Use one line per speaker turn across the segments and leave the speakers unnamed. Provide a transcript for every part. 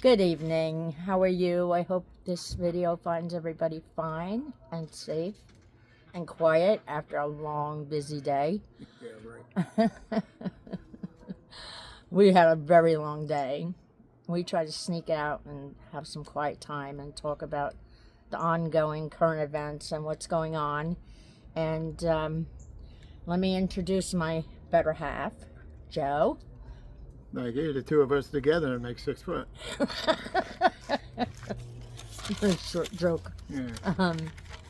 Good evening. How are you? I hope this video finds everybody fine and safe and quiet after a long, busy day.
Yeah, right.
We had a very long day. We tried to sneak out and have some quiet time and talk about the ongoing current events and what's going on. And let me introduce my better half, Joe.
Like, the two of us together make 6 foot.
Very short joke.
Yeah.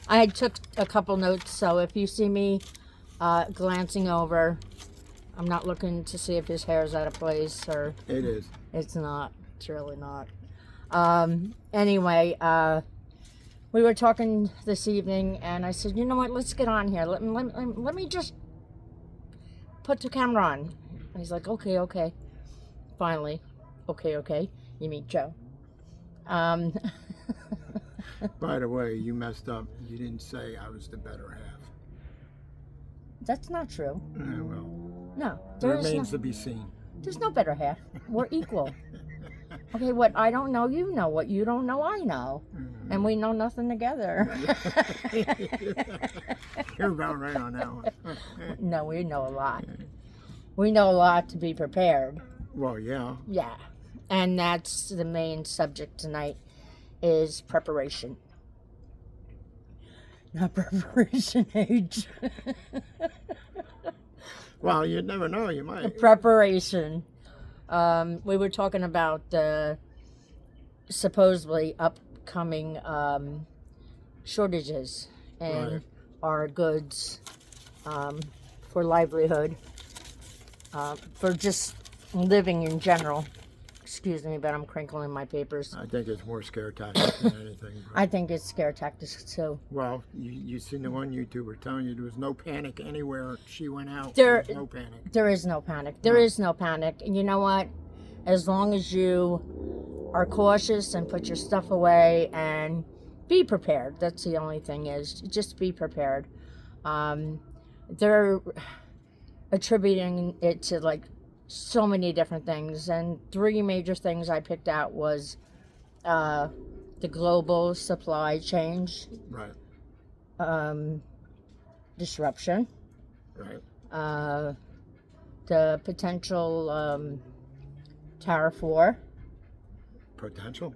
I took a couple notes, so if you see me glancing over, I'm not looking to see if his hair's out of place or
It is.
it's not. It's really not. Anyway, we were talking this evening, and I said, you know what? Let's get on here. Let me just put the camera on. And he's like, okay. Finally, okay. You meet Joe.
By the way, you messed up. You didn't say I was the better half.
That's not true.
Well,
No,
remains to be seen.
there's no better half. We're equal. Okay, what I don't know, you know. What you don't know, I know. And we know nothing together.
You're about right on that one.
No, we know a lot. We know a lot to be prepared.
Well, yeah.
Yeah. And that's the main subject tonight is preparation. Not preparation age.
Well, you never know. You might.
Preparation. We were talking about the supposedly upcoming shortages in
Right.
our goods for livelihood, for just living in general. Excuse me, but I'm crinkling my papers.
I think it's more scare tactics than anything.
I think it's scare tactics too.
Well, you seen the one YouTuber telling you there was no panic anywhere. She went out.
There-
was no panic.
There is no panic. There is no panic. And you know what? As long as you are cautious and put your stuff away and be prepared. That's the only thing is just be prepared. They're attributing it to like so many different things. And three major things I picked out was the global supply chain
Right.
disruption,
Right.
the potential tariff war,
Potential.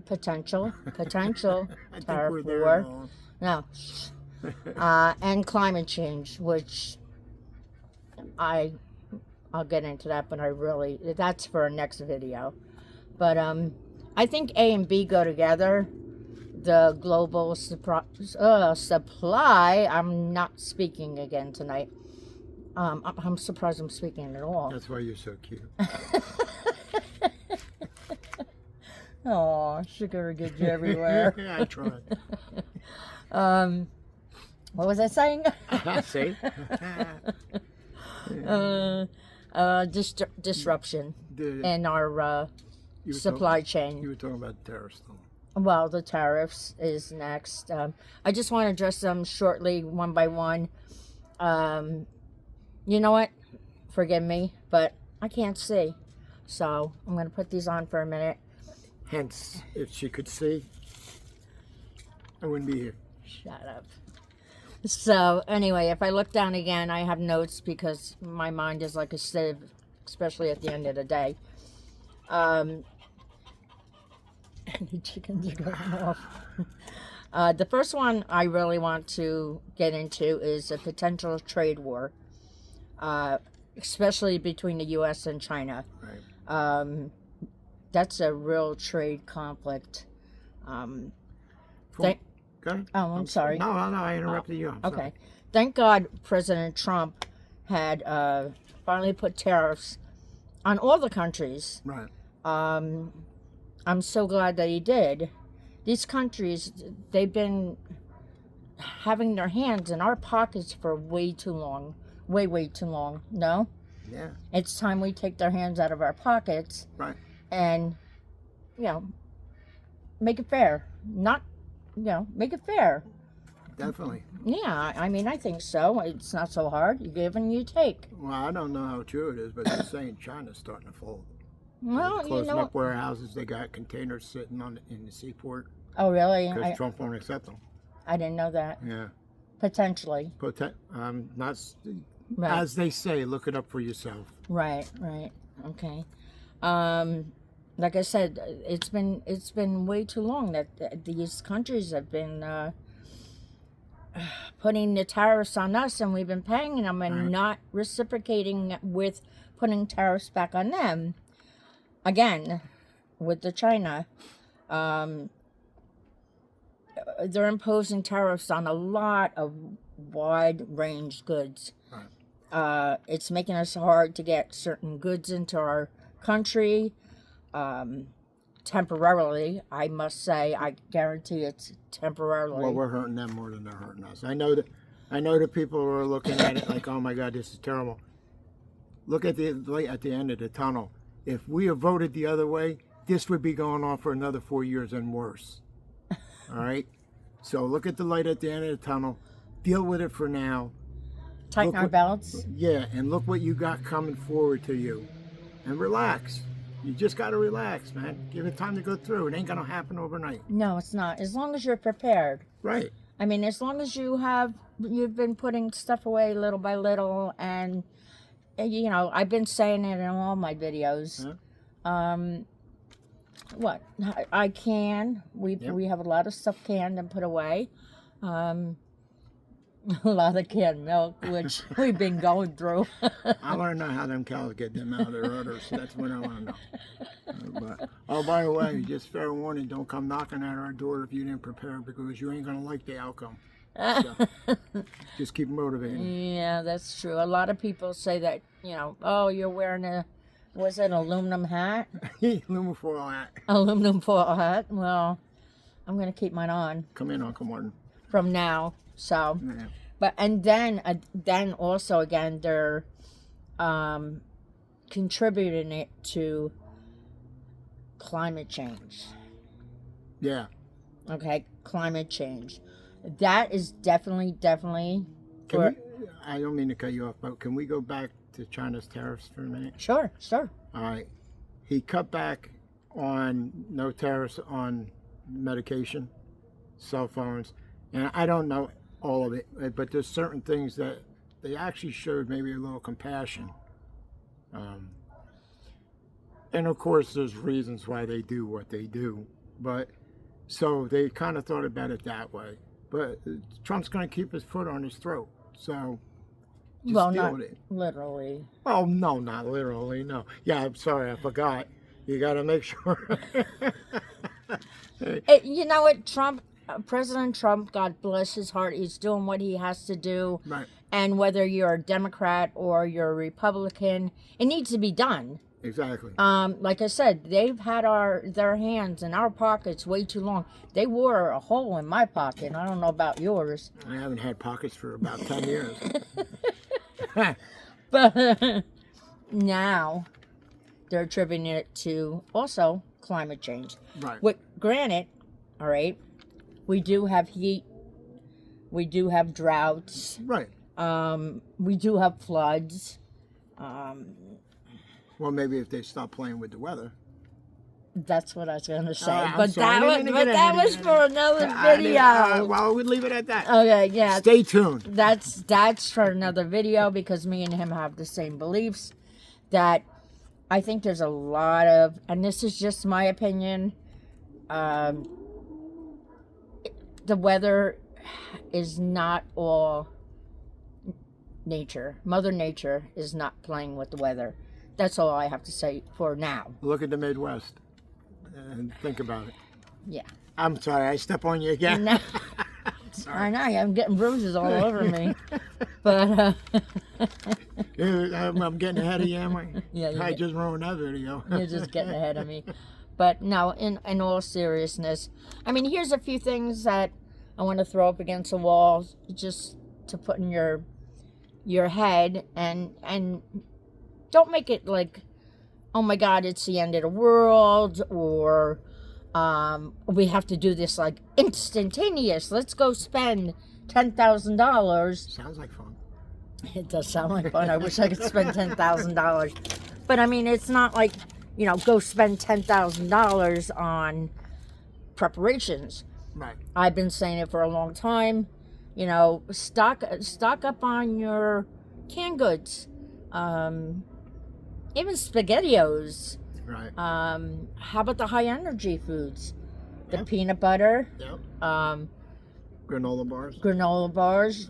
potential
I think
tariff
we're there
war.
now.
No, and climate change, which I'll get into that, but that's for our next video. But I think A and B go together. The global supply. I'm not speaking again tonight. I'm surprised I'm speaking at all.
That's why you're so cute.
Oh, sugar gets you everywhere.
I tried.
What was I saying?
See?
Disruption
The-
in our
you were
supply
You
chain.
were talking about tariffs, though.
Well, the tariffs is next. I just want to address them shortly, one by one. You know what? Forgive me, but I can't see. So I'm going to put these on for a minute.
Hence, if she could see, I wouldn't be here.
Shut up. So anyway, if I look down again, I have notes because my mind is like a sieve, especially at the end of the day. The chickens are going off. The first one I really want to get into is a potential trade war, especially between the U.S. and China.
Right.
That's a real trade conflict.
Go ahead.
Oh, I'm sorry.
No, I interrupted you. I'm
Okay.
sorry.
Thank God President Trump had finally put tariffs on all the countries.
Right.
I'm so glad that he did. These countries, they've been having their hands in our pockets for way too long. Way too long. No?
Yeah.
It's time we take their hands out of our pockets
Right.
and, make it fair. Not, make it fair.
Definitely.
Yeah, I mean, I think so. It's not so hard. You give and you take.
Well, I don't know how true it is, but they're saying China's starting to fold.
Well, you
Closing
know.
up warehouses. They got containers sitting in the seaport
Oh, really?
because Trump won't accept them.
I didn't know that.
Yeah.
Potentially.
Not
Right.
as they say. Look it up for yourself.
Right. Okay. Like I said, it's been way too long that these countries have been putting the tariffs on us, and we've been paying them and
Right.
not reciprocating with putting tariffs back on them. Again, with the China, they're imposing tariffs on a lot of wide range goods.
Right.
It's making us hard to get certain goods into our country. Temporarily, I must say, I guarantee it's temporarily.
Well, we're hurting them more than they're hurting us. I know that people are looking at it like, oh my God, this is terrible. Look at the light at the end of the tunnel. If we had voted the other way, this would be going on for another 4 years and worse. All right? So look at the light at the end of the tunnel. Deal with it for now.
Tighten
Look
our
what-
belts.
Yeah, and look what you got coming forward to you. And relax. You just got to relax, man. Give it time to go through. It ain't going to happen overnight.
No, it's not. As long as you're prepared.
Right.
I mean, as long as you've been putting stuff away little by little, and you know, I've been saying it in all my videos. What I can, we have a lot of stuff canned and put away. A lot of canned milk, which we've been going through.
I want to know how them cows get them out of their udders. That's what I want to know. Oh, by the way, just fair warning, don't come knocking at our door if you didn't prepare, because you ain't going to like the outcome. So, just keep motivating.
Yeah, that's true. A lot of people say that, you know, oh, you're wearing was it an aluminum hat?
Aluminum foil hat.
Aluminum foil hat. Well, I'm going to keep mine on
Come in, Uncle Martin.
from now. So,
Yeah.
but, and then also again, they're contributing it to climate change.
Yeah.
Okay, climate change. That is definitely
Can we, I don't mean to cut you off, but can we go back to China's tariffs for a minute?
Sure.
All right. He cut back on no tariffs on medication, cell phones, and I don't know all of it, but there's certain things that they actually showed maybe a little compassion. And of course, there's reasons why they do what they do, but so they kind of thought about it that way. But Trump's going to keep his foot on his throat, so just
Well,
deal
not
with it.
literally.
Oh, no, not literally, no. Yeah, I'm sorry, I forgot. You got to make sure.
You know what, President Trump, God bless his heart, he's doing what he has to do.
Right,
And whether you're a Democrat or you're a Republican, it needs to be done.
exactly.
Like I said, they've had their hands in our pockets way too long. They wore a hole in my pocket. I don't know about yours.
I haven't had pockets for about 10 years.
But now they're attributing it to also climate change.
Right.
What, granted, all right, we do have heat, we do have droughts,
Right.
we do have floods.
Well, maybe if they stop playing with the weather.
That's what I was going to say.
I'm
But
sorry, I
that was,
didn't
but
get
that
ahead
was
of
for another
I didn't-
video.
well, we'd leave it at that.
Okay, yeah.
Stay tuned.
That's for another video, because me and him have the same beliefs. That I think there's a lot of, and this is just my opinion, the weather is not all nature. Mother Nature is not playing with the weather. That's all I have to say for now.
Look at the Midwest and think about it.
Yeah.
I'm sorry, I step on you again.
No, I know, I'm getting bruises all over me. But
I'm getting ahead of you, am I?
Yeah, you
I
get-
just ruined that video.
you're just getting ahead of me. But no, in all seriousness, I mean, here's a few things that I want to throw up against the wall just to put in your head, and don't make it like, oh my God, it's the end of the world, or we have to do this like instantaneous. Let's go spend $10,000.
Sounds like fun.
It does sound like fun. I wish I could spend $10,000. But I mean, it's not like, go spend $10,000 on preparations.
Right.
I've been saying it for a long time. Stock up on your canned goods, even SpaghettiOs.
Right.
How about the high energy foods? The
Yeah.
peanut butter,
Yep.
um,
Granola bars.
granola bars,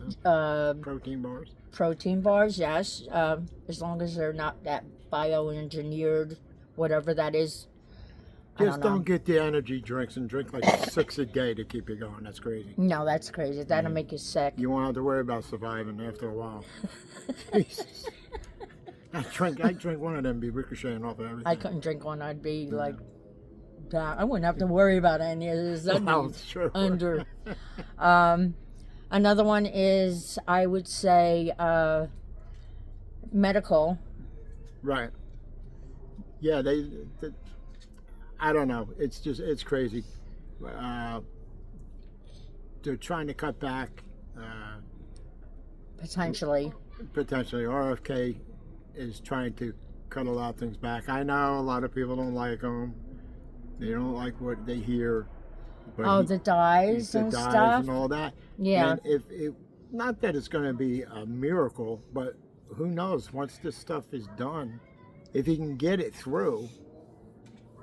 Protein bars.
protein bars. Yes, as long as they're not that bioengineered, whatever that is. I
Just
don't know.
don't get the energy drinks and drink like 6 a day to keep you going. That's crazy.
No, that's crazy. That'll make you sick.
You won't have to worry about surviving after a while. Jesus. I drink one of them, be ricocheting off of everything.
I couldn't drink one. I'd be like, that. I wouldn't have to worry about any of this. I'd be
Oh, sure.
under. Another one is, I would say, medical.
Right. Yeah, they I don't know. It's crazy. They're trying to cut back.
Potentially.
Potentially, RFK is trying to cut a lot of things back. I know a lot of people don't like him. They don't like what they hear. But
Oh, the dyes and
dyes
stuff.
and all that.
Yeah.
And if it, not that it's going to be a miracle, but who knows? Once this stuff is done, if he can get it through,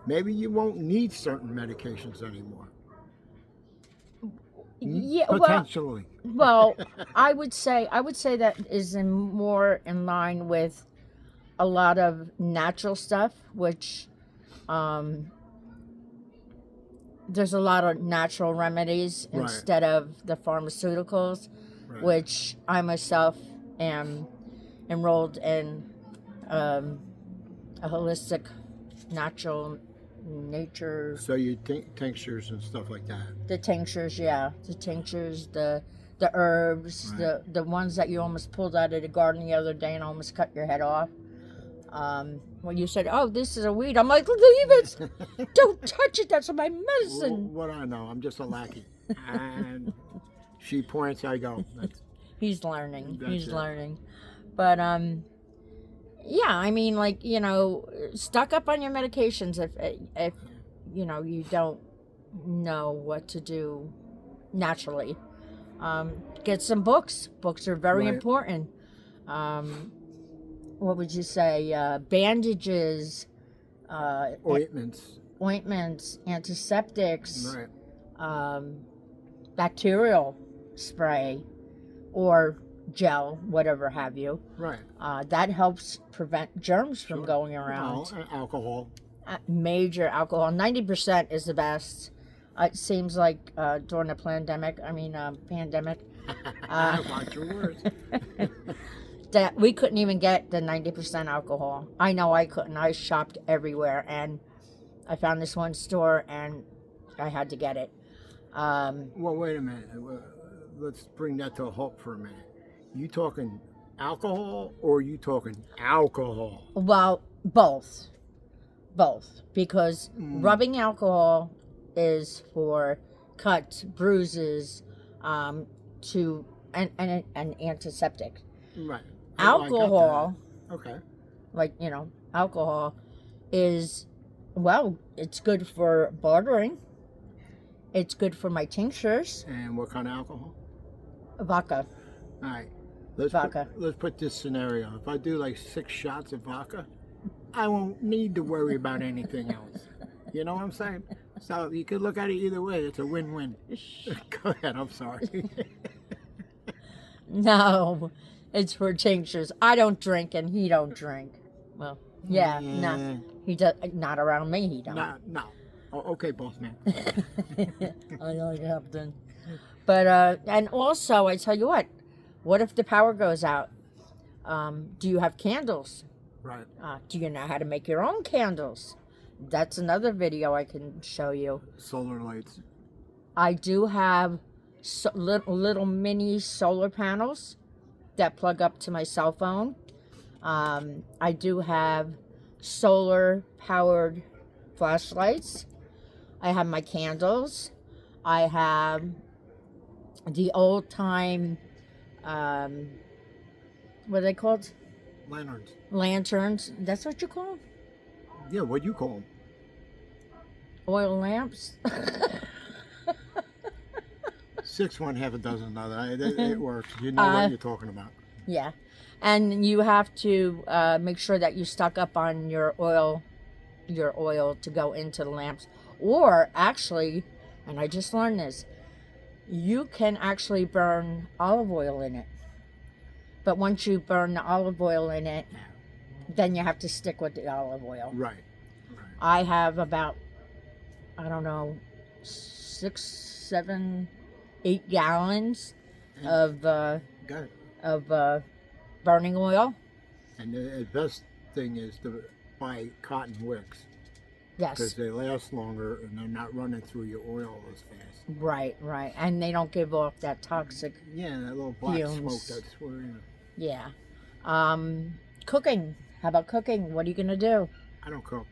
maybe you won't need certain medications anymore.
Yeah, well,
Potentially.
well, I would say that is more in line with a lot of natural stuff, which there's a lot of natural remedies
Right.
instead of the pharmaceuticals,
Right.
which I myself am enrolled in a holistic, natural nature.
So you tinctures and stuff like that.
The tinctures, the herbs,
Right.
the ones that you almost pulled out of the garden the other day and almost cut your head off. When you said, "Oh, this is a weed," I'm like, "Leave it! Don't touch it. That's my medicine."
What I know, I'm just a lackey. And she points, I go. That's,
He's learning.
That's
He's
it.
learning. But yeah, I mean, like, stock up on your medications if you don't know what to do naturally. Get some books. Books are very
Right.
important. What would you say? Bandages,
ointments.
ointments, antiseptics,
Right.
bacterial spray, or gel, whatever have you.
Right.
That helps prevent germs from
Sure.
going around.
Well, alcohol.
Major alcohol, 90% is the best. It seems like during the pandemic,
Watch your words.
that we couldn't even get the 90% alcohol. I know I couldn't. I shopped everywhere, and I found this one store, and I had to get it.
Well, wait a minute. Let's bring that to a halt for a minute. You talking alcohol or you talking alcohol?
Well, both, because rubbing alcohol is for cuts, bruises, to an antiseptic.
Right.
Alcohol,
Okay.
alcohol is, it's good for bartering. It's good for my tinctures.
And what kind of alcohol?
Vodka.
All right. Let's
Vodka.
Let's put this scenario. If I do like 6 shots of vodka, I won't need to worry about anything else. You know what I'm saying? So you could look at it either way. It's a win-win. Go ahead. I'm sorry.
No, it's for tinctures. I don't drink and he don't drink. Well, yeah, no. He does not around me, he don't.
No. Oh, okay, boss man.
I like Captain. But and also I tell you what if the power goes out? Do you have candles?
Right.
Do you know how to make your own candles? That's another video I can show you.
Solar lights.
I do have little mini solar panels that plug up to my cell phone. I do have solar powered flashlights. I have my candles. I have the old time, what are they called?
Lanterns.
Lanterns. That's what you call them?
Yeah, what do you call them?
Oil lamps.
6 one, half a dozen another. It works. You know what you're talking about.
Yeah. And you have to make sure that you stock up on your oil to go into the lamps. Or actually, and I just learned this, you can actually burn olive oil in it. But once you burn the olive oil in it, then you have to stick with the olive oil.
Right.
I have about, I don't know, 6, 7, 8 gallons of
Got it.
burning oil.
And the best thing is to buy cotton wicks because
Yes.
they last longer and they're not running through your oil as fast.
Right. And they don't give off that toxic.
Yeah, that little black
Fumes.
smoke that's where,
Yeah. Cooking. How about cooking? What are you going to do?
I don't cook.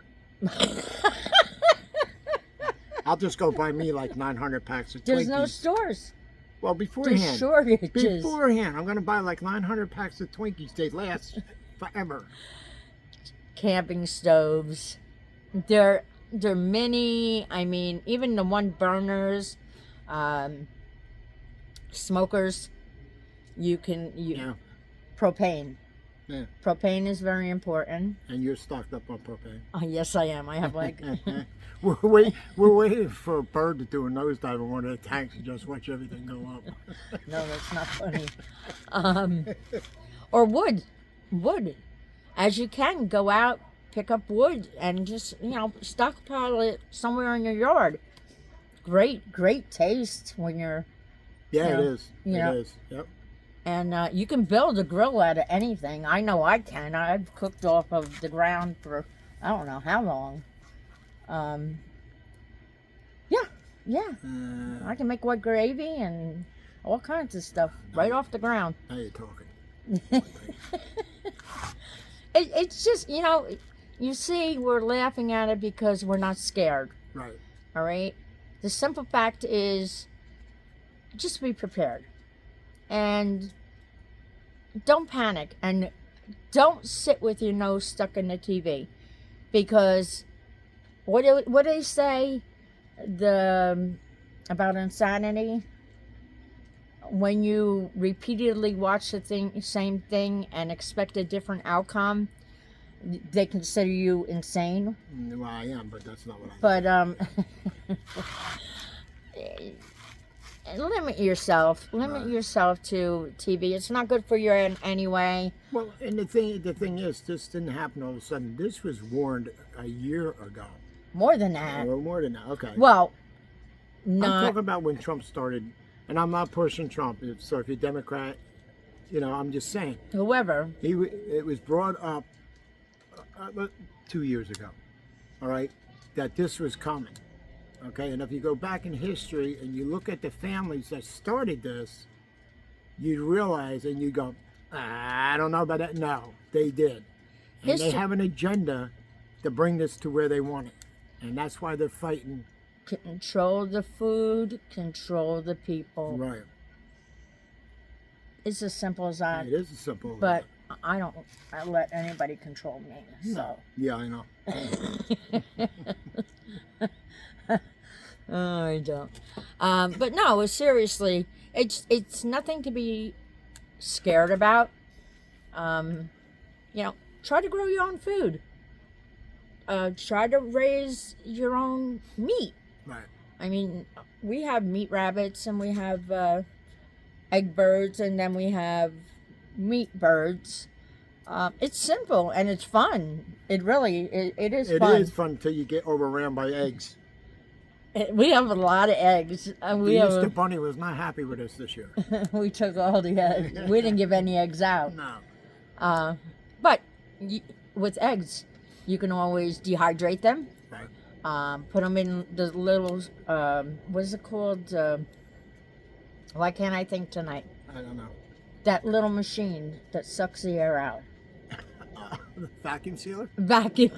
I'll just go buy me like 900 packs of Twinkies.
There's no stores.
Well, beforehand.
There's shortages.
Beforehand, I'm going to buy like 900 packs of Twinkies. They last forever.
Camping stoves. They're mini. I mean, even the one burners, smokers.
Yeah.
Propane.
Yeah.
Propane is very important.
And you're stocked up on propane.
Oh, yes, I am. I have like
We're waiting for a bird to do a nosedive in one of the tanks and just watch everything go up.
no, that's not funny. Or wood. As you can, go out, pick up wood, and just stockpile it somewhere in your yard. Great taste when you're.
Yeah,
You know,
it is.
you know.
It is. Yep.
And you can build a grill out of anything. I know I can. I've cooked off of the ground for I don't know how long. Yeah. I can make white gravy and all kinds of stuff right off the ground.
Now you're talking.
It's just, you see, we're laughing at it because we're not scared.
Right.
All right? The simple fact is just be prepared. And don't panic. And don't sit with your nose stuck in the TV. Because what do they say about insanity? When you repeatedly watch the same thing and expect a different outcome, they consider you insane.
Well, I am, but that's not what I
But limit yourself. Limit yourself to TV. It's not good for you anyway.
Well, and the thing is, this didn't happen all of a sudden. This was warned a year ago.
More than that.
Well, more than that. Okay.
Well,
I'm
not.
talking about when Trump started, and I'm not pushing Trump. So if you're Democrat, I'm just saying.
Whoever.
It was brought up 2 years ago, all right, that this was coming, okay? And if you go back in history and you look at the families that started this, you realize and you go, I don't know about that. No, they did. And they have an agenda to bring this to where they want it. And that's why they're fighting.
Control the food, control the people.
Right.
It's as simple as that.
It is as simple as
But
that.
I don't let anybody control me. So.
Yeah, I know.
Oh, I don't. But no, seriously, it's nothing to be scared about. Try to grow your own food. Try to raise your own meat.
Right.
I mean, we have meat rabbits and we have egg birds and then we have meat birds. It's simple and it's fun. It really it is fun.
It is fun until you get overran by eggs.
We have a lot of eggs.
Mr. Bunny was not happy with us this year.
We took all the eggs. We didn't give any eggs out.
No.
But with eggs, you can always dehydrate them.
Right.
Put them in the little, what is it called? Why can't I think tonight?
I don't know.
That little machine that sucks the air out.
The vacuum sealer?
Vacuum.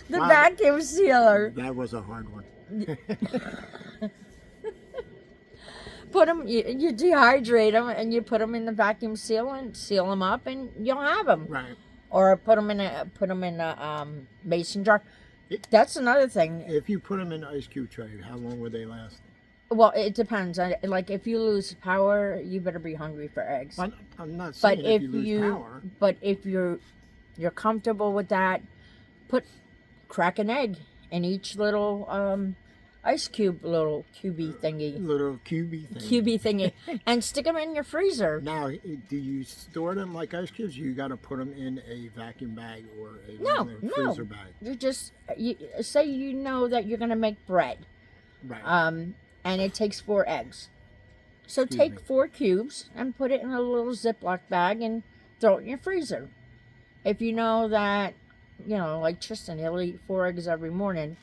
The vacuum sealer.
That was a hard one.
Put them, you dehydrate them and you put them in the vacuum sealer and seal them up and you'll have them.
Right.
or put them in a mason jar. That's another thing.
If you put them in an ice cube tray, how long would they last?
Well, it depends. Like if you lose power, you better be hungry for eggs.
I'm not saying
But
if you lose power.
but if you're comfortable with that, crack an egg in each little ice cube, little cubey thingy, and stick them in your freezer.
Now, do you store them like ice cubes? You got to put them in a vacuum bag or a
No,
freezer bag.
You say you know that you're gonna make bread,
Right.
and it takes 4 eggs. So take 4 cubes and put it in a little Ziploc bag and throw it in your freezer. If you know that, like Tristan, he'll eat 4 eggs every morning.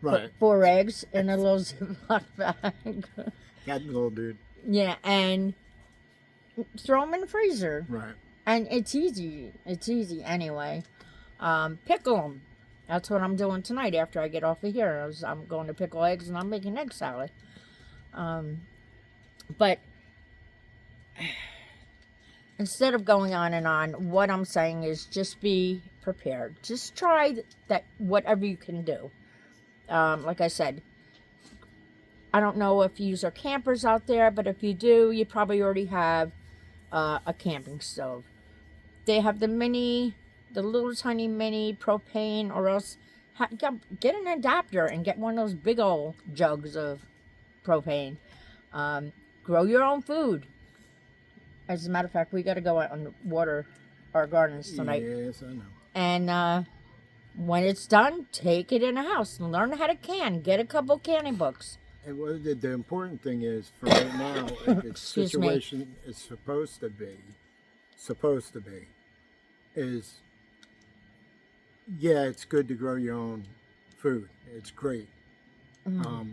Right.
Put 4 eggs in a little Ziploc bag.
That little dude.
Yeah, and throw them in the freezer.
Right.
And it's easy. It's easy anyway. Pickle them. That's what I'm doing tonight after I get off of here. I'm going to pickle eggs and I'm making egg salad. But instead of going on and on, what I'm saying is just be prepared. Just try that whatever you can do. Like I said, I don't know if you are campers out there, but if you do, you probably already have a camping stove. They have the little tiny mini propane, or else get an adapter and get one of those big old jugs of propane. Grow your own food. As a matter of fact, we got to go out and water our gardens tonight.
Yes, I know.
And when it's done, take it in the house and learn how to can. Get a couple canning books.
And the important thing is, for right now, the situation is supposed to be, is, yeah, it's good to grow your own food. It's great.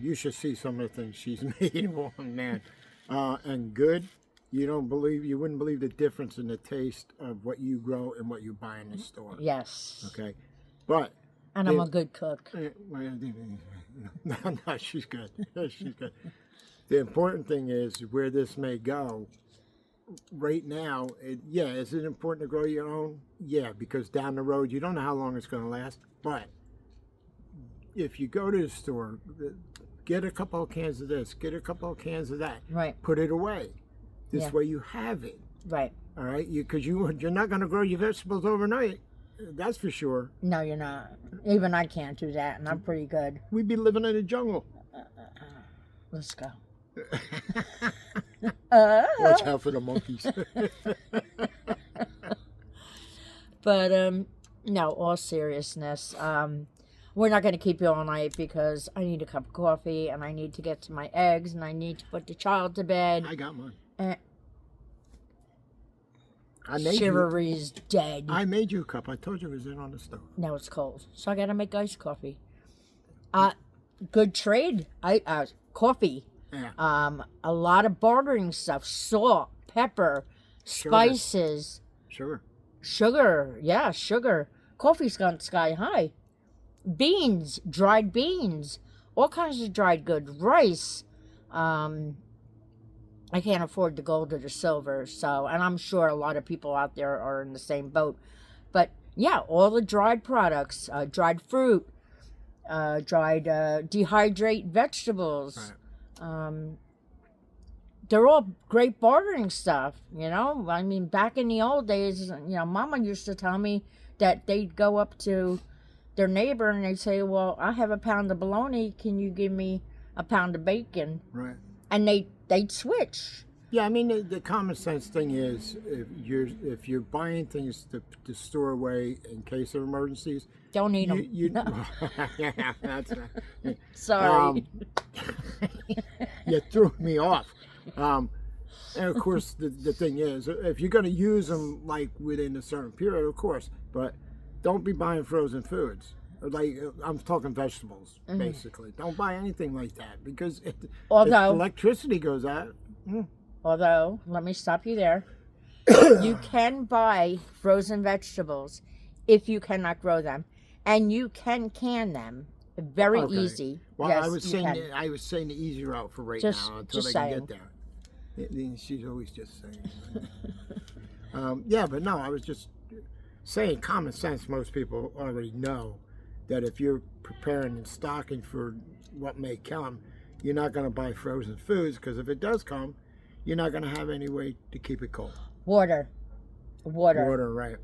You should see some of the things she's made. Oh, man. And good. You wouldn't believe the difference in the taste of what you grow and what you buy in the store.
Yes.
Okay. But.
And I'm a good cook.
No, she's good. She's good. The important thing is where this may go. Right now, is it important to grow your own? Yeah, because down the road, you don't know how long it's going to last. But if you go to the store, get a couple of cans of this, get a couple of cans of that.
Right.
Put it away. This way you have it.
Right.
All right? Because you're not going to grow your vegetables overnight. That's for sure.
No, you're not. Even I can't do that, and I'm pretty good.
We'd be living in a jungle.
Let's go.
Watch out for the monkeys.
But, no, all seriousness. We're not going to keep you all night because I need a cup of coffee, and I need to get to my eggs, and I need to put the child to bed.
I got mine.
Chivalry's dead.
I made you a cup. I told you it was in on the stove.
Now it's cold, so I gotta make iced coffee. Good trade. Coffee.
Yeah.
A lot of bartering stuff: salt, pepper, spices, sugar. Yeah, sugar. Coffee's gone sky high. Beans, dried beans, all kinds of dried goods. Rice. I can't afford the gold or the silver, and I'm sure a lot of people out there are in the same boat. But yeah, all the dried products, dried fruit, dried dehydrate vegetables.
Right.
They're all great bartering stuff, I mean, back in the old days, Mama used to tell me that they'd go up to their neighbor and they'd say, well, I have a pound of bologna. Can you give me a pound of bacon?
Right.
And they'd switch.
Yeah, I mean, the common sense thing is if you're buying things to store away in case of emergencies,
don't eat them.
Yeah, that's right.
Sorry.
You threw me off. And of course, the thing is, if you're going to use them like within a certain period, of course, but don't be buying frozen foods. Like, I'm talking vegetables, basically. Don't buy anything like that because if electricity goes out.
Although, let me stop you there. You can buy frozen vegetables if you cannot grow them, and you can them. Very easy.
Well,
yes,
I was saying the easy route for right now until they can get there. She's always just saying. Yeah, but no, I was just saying common sense, most people already know that if you're preparing and stocking for what may come, you're not going to buy frozen foods, because if it does come, you're not going to have any way to keep it cold.
Water.
Water, right.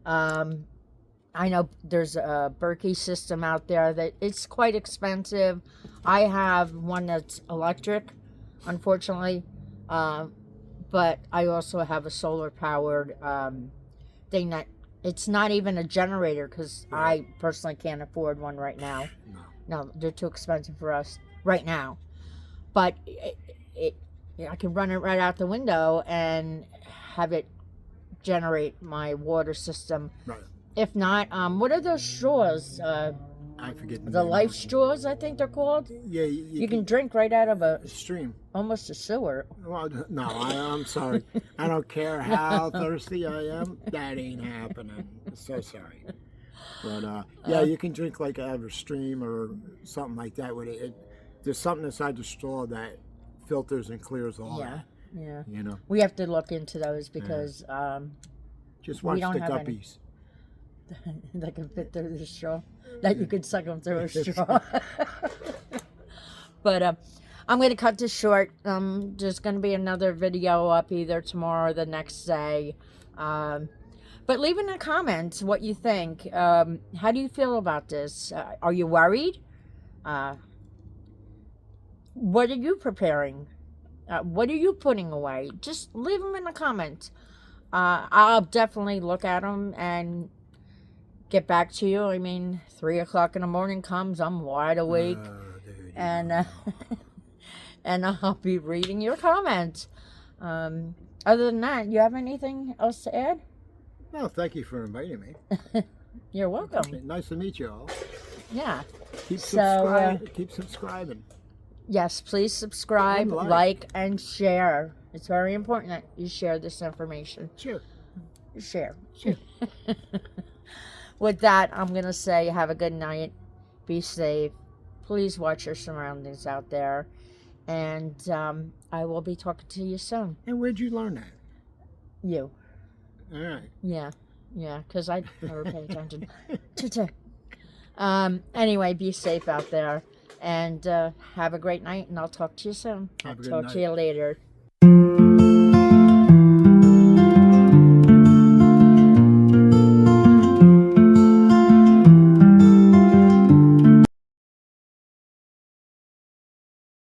I know there's a Berkey system out there that it's quite expensive. I have one that's electric, unfortunately, but I also have a solar powered thing that it's not even a generator, because I personally can't afford one right now. No, they're too expensive for us right now. But I can run it right out the window and have it generate my water system.
Right.
If not, what are those straws?
I forget
The
name.
life straws, I think they're called.
Yeah,
You can drink right out of a
stream.
almost a sewer.
Well, no, I'm sorry. I don't care how thirsty I am. That ain't happening. So sorry. But yeah, you can drink like out of a stream or something like that. With it, there's something inside the straw that filters and clears all that.
Yeah.
You know,
We have to look into those because
just watch
don't
the
have any.
guppies.
that can fit through the straw. That you could suck them through a straw. But I'm going to cut this short. There's going to be another video up either tomorrow or the next day. But leave in the comments what you think. How do you feel about this? Are you worried? What are you preparing? What are you putting away? Just leave them in the comments. I'll definitely look at them and get back to you. I mean, 3 o'clock in the morning comes, I'm wide awake,
Dude,
and and I'll be reading your comments. Other than that, you have anything else to add?
no, thank you for inviting me.
You're welcome.
Nice to meet you all.
Yeah.
Keep
So,
keep subscribing.
Yes, please subscribe,
And
like, and share. It's very important that you share this information.
Sure.
Share.
Sure.
With that, I'm going to say have a good night. Be safe. Please watch your surroundings out there. And I will be talking to you soon.
And where'd you learn that?
You.
All right.
Yeah, because I never pay attention. Anyway, be safe out there. And have a great night, and I'll talk to you soon.
Have a
I'll
good
talk
night.
to you later.